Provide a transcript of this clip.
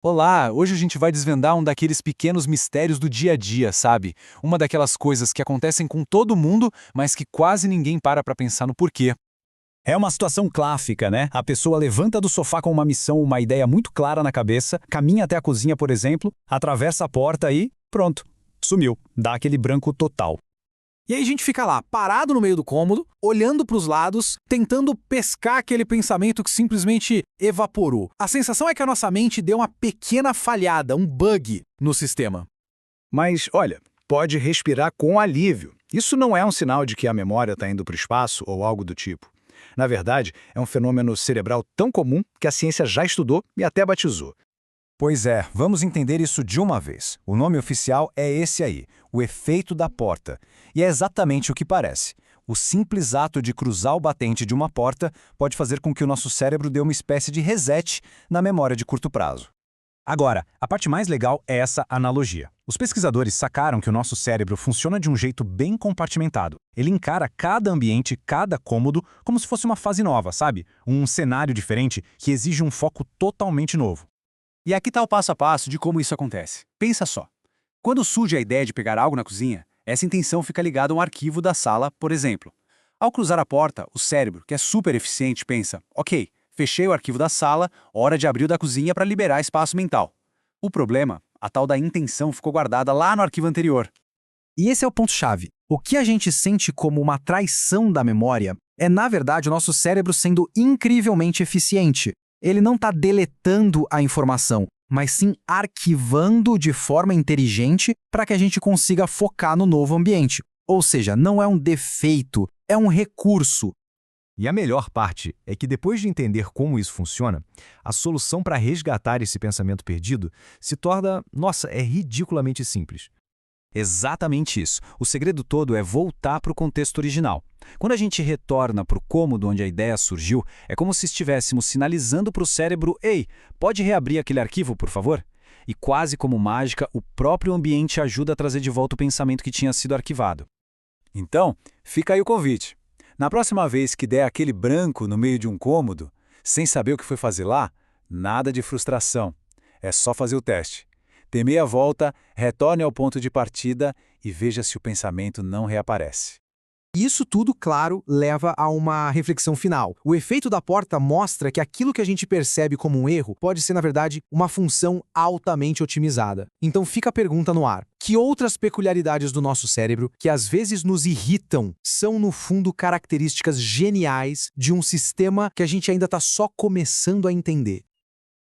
Olá, hoje a gente vai desvendar um daqueles pequenos mistérios do dia a dia, sabe? Uma daquelas coisas que acontecem com todo mundo, mas que quase ninguém para pensar no porquê. É uma situação clássica, né? A pessoa levanta do sofá com uma missão, uma ideia muito clara na cabeça, caminha até a cozinha, por exemplo, atravessa a porta e pronto, sumiu. Dá aquele branco total. E aí a gente fica lá, parado no meio do cômodo, olhando para os lados, tentando pescar aquele pensamento que simplesmente evaporou. A sensação é que a nossa mente deu uma pequena falhada, um bug no sistema. Mas, olha, pode respirar com alívio. Isso não é um sinal de que a memória está indo para o espaço ou algo do tipo. Na verdade, é um fenômeno cerebral tão comum que a ciência já estudou e até batizou. Pois é, vamos entender isso de uma vez. O nome oficial é esse aí, o efeito da porta. E é exatamente o que parece. O simples ato de cruzar o batente de uma porta pode fazer com que o nosso cérebro dê uma espécie de reset na memória de curto prazo. Agora, a parte mais legal é essa analogia. Os pesquisadores sacaram que o nosso cérebro funciona de um jeito bem compartimentado. Ele encara cada ambiente, cada cômodo, como se fosse uma fase nova, sabe? Um cenário diferente que exige um foco totalmente novo. E aqui está o passo a passo de como isso acontece. Pensa só. Quando surge a ideia de pegar algo na cozinha, essa intenção fica ligada a um arquivo da sala, por exemplo. Ao cruzar a porta, o cérebro, que é super eficiente, pensa: ok, fechei o arquivo da sala, hora de abrir o da cozinha para liberar espaço mental. O problema, a tal da intenção ficou guardada lá no arquivo anterior. E esse é o ponto-chave. O que a gente sente como uma traição da memória é, na verdade, o nosso cérebro sendo incrivelmente eficiente. Ele não está deletando a informação, mas sim arquivando de forma inteligente para que a gente consiga focar no novo ambiente. Ou seja, não é um defeito, é um recurso. E a melhor parte é que depois de entender como isso funciona, a solução para resgatar esse pensamento perdido se torna, nossa, é ridiculamente simples. Exatamente isso. O segredo todo é voltar para o contexto original. Quando a gente retorna para o cômodo onde a ideia surgiu, é como se estivéssemos sinalizando para o cérebro: ei, pode reabrir aquele arquivo, por favor? E quase como mágica, o próprio ambiente ajuda a trazer de volta o pensamento que tinha sido arquivado. Então, fica aí o convite. Na próxima vez que der aquele branco no meio de um cômodo, sem saber o que foi fazer lá, nada de frustração. É só fazer o teste. Dê meia volta, retorne ao ponto de partida e veja se o pensamento não reaparece. Isso tudo, claro, leva a uma reflexão final. O efeito da porta mostra que aquilo que a gente percebe como um erro pode ser, na verdade, uma função altamente otimizada. Então fica a pergunta no ar. Que outras peculiaridades do nosso cérebro, que às vezes nos irritam, são, no fundo, características geniais de um sistema que a gente ainda está só começando a entender?